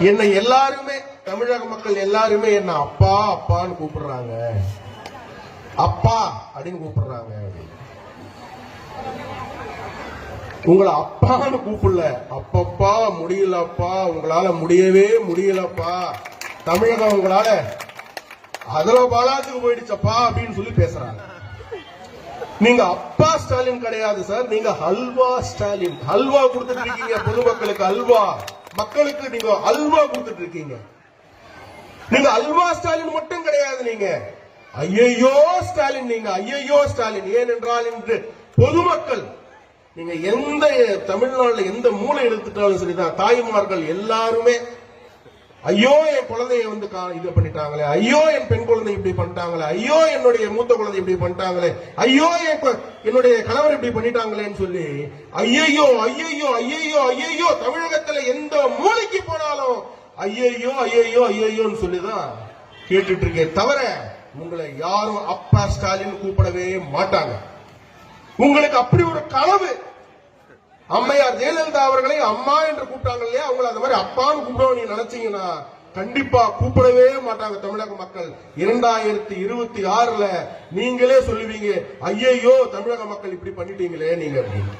என்னை எல்லாருமே தமிழக மக்கள் எல்லாருமே என்ன அப்பா அப்பான்னு கூப்பிடுறாங்க, அப்பா அப்படின்னு கூப்பிடுறாங்க. உங்களை அப்பான்னு கூப்பிடல, அப்பப்பா முடியலப்பா, உங்களால முடியவே முடியலப்பா, தமிழகம் உங்களால அதுல பாலாத்துக்கு போயிடுச்சப்பா அப்படின்னு சொல்லி பேசுறாங்க. நீங்க அப்பா ஸ்டாலின் கிடையாது சார், நீங்க ஹல்வா ஸ்டாலின். ஹல்வா கொடுத்துட்டு இருக்கீங்க பொதுமக்களுக்கு, அல்வா மக்களுக்கு நீங்க அல்வா கொடுத்துட்டு இருக்கீங்க. நீங்க அல்வா ஸ்டாலின் மட்டும் கிடையாது, நீங்க ஐயையோ ஸ்டாலின். நீங்க ஐயையோ ஸ்டாலின். ஏனென்றால் இன்று பொதுமக்கள் நீங்க எந்த தமிழ்நாடுல எந்த மூளை எடுத்துட்டாலும் சரிதான், தாய்மார்கள் எல்லாருமே ஐயோ என் குழந்தைய வந்து இது பண்ணிட்டாங்களே, ஐயோ என் பெண் குழந்தை இப்படி பண்ணிட்டாங்களே, ஐயோ என்னுடைய மூத்த குழந்தை இப்படி பண்ணிட்டாங்களே, ஐயோ என்னுடைய கணவர் இப்படி பண்ணிட்டாங்களேன்னு சொல்லி ஐயையோ ஐயையோ ஐயையோ ஐயையோ தமிழகத்துல எந்த மூளைக்கு போனாலும் ஐயையோ ஐயையோ ஐயையோன்னு சொல்லிதான் கேட்டுட்டு இருக்கேன். தவிர உங்களை யாரும் அப்பா ஸ்டாலின் கூப்பிடவே மாட்டாங்க. உங்களுக்கு அப்படி ஒரு கனவு. அம்மையார் ஜெயலலிதா அவர்களை அம்மா என்று கூப்பிட்டாங்க இல்லையா, அவங்களை அந்த மாதிரி அப்பான்னு கூப்பிடவும் நீங்க நினைச்சீங்கன்னா கண்டிப்பா கூப்பிடவே மாட்டாங்க தமிழக மக்கள். 2026 நீங்களே சொல்லுவீங்க, ஐயையோ தமிழக மக்கள் இப்படி பண்ணிட்டீங்களே நீங்க அப்படின்னு.